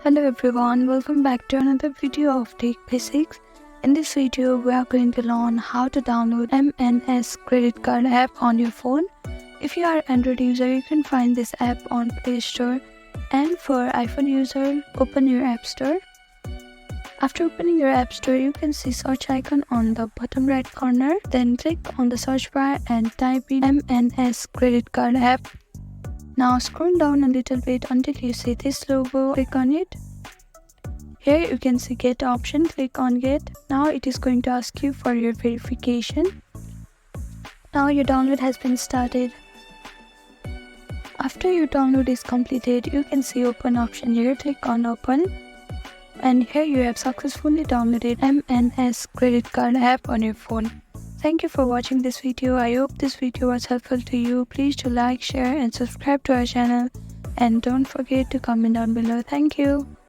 Hello everyone, welcome back to another video of Tech Basics. In this video, we are going to learn how to download M&S Credit Card app on your phone. If you are Android user, you can find this app on Play Store, and for iPhone user, open your App Store. After opening your App Store, you can see search icon on the bottom right corner. Then click on the search bar and type in M&S Credit Card app. Now scroll down a little bit until you see this logo, click on it. Here you can see get option, click on get. Now it is going to ask you for your verification. Now your download has been started. After your download is completed, you can see open option here, click on open. And here you have successfully downloaded M&S Credit Card app on your phone. Thank you for watching this video. I hope this video was helpful to you. Please do like, share and subscribe to our channel. And don't forget to comment down below. Thank you.